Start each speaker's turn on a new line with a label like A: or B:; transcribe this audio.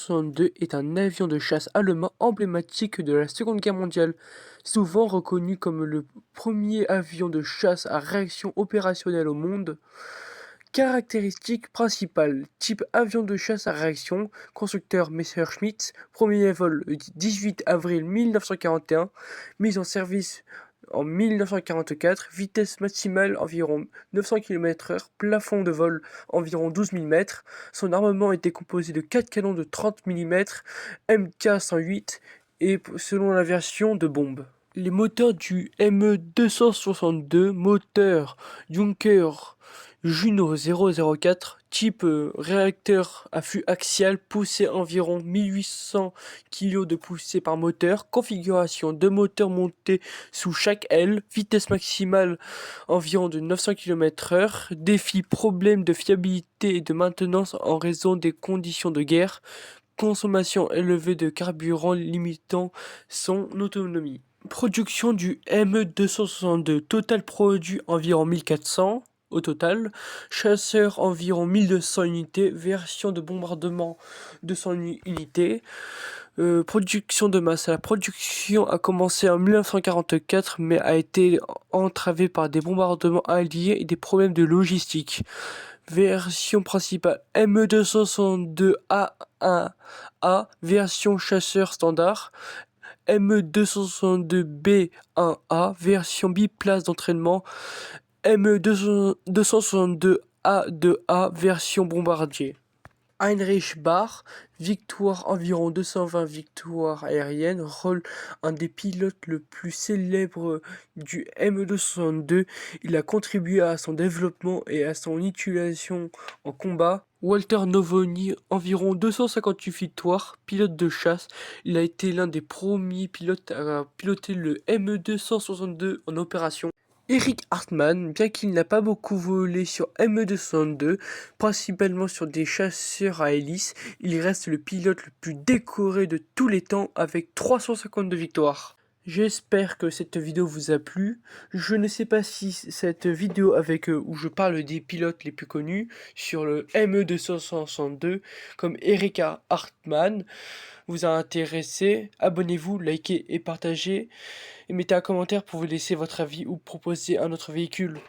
A: Me-262 est un avion de chasse allemand emblématique de la Seconde Guerre mondiale, souvent reconnu comme le premier avion de chasse à réaction opérationnelle au monde. Caractéristiques principales: type avion de chasse à réaction, constructeur Messerschmitt, premier vol le 18 avril 1941, mise en service en 1944, vitesse maximale environ 900 km/h, plafond de vol environ 12 000 mètres. Son armement était composé de 4 canons de 30 mm Mk108 et, selon la version, de bombes. Les moteurs du Me-262, moteur Junker Juno 004, type réacteur à flux axial, poussée environ 1800 kg de poussée par moteur, configuration de moteurs montés sous chaque aile, vitesse maximale environ de 900 km/h, défi problème de fiabilité et de maintenance en raison des conditions de guerre, consommation élevée de carburant limitant son autonomie. Production du Me-262, total produit environ 1400 au total, chasseur environ 1200 unités, version de bombardement 200 unités, production de masse. La production a commencé en 1944 mais a été entravée par des bombardements alliés et des problèmes de logistique. Version principale Me-262A1A, version chasseur standard. Me-262B1A, version biplace d'entraînement. Me-262A2A, version bombardier. Heinrich Barr, victoire environ 220 victoires aériennes, rôle un des pilotes le plus célèbre du Me-262. Il a contribué à son développement et à son utilisation en combat. Walter Novotny, environ 258 victoires, pilote de chasse. Il a été l'un des premiers pilotes à piloter le Me-262 en opération. Erich Hartmann, bien qu'il n'a pas beaucoup volé sur Me-262, principalement sur des chasseurs à hélice, il reste le pilote le plus décoré de tous les temps avec 352 victoires. J'espère que cette vidéo vous a plu. Je ne sais pas si cette vidéo où je parle des pilotes les plus connus sur le Me-262 comme Erich Hartmann vous a intéressé. Abonnez-vous, likez et partagez. Et mettez un commentaire pour vous laisser votre avis ou proposer un autre véhicule.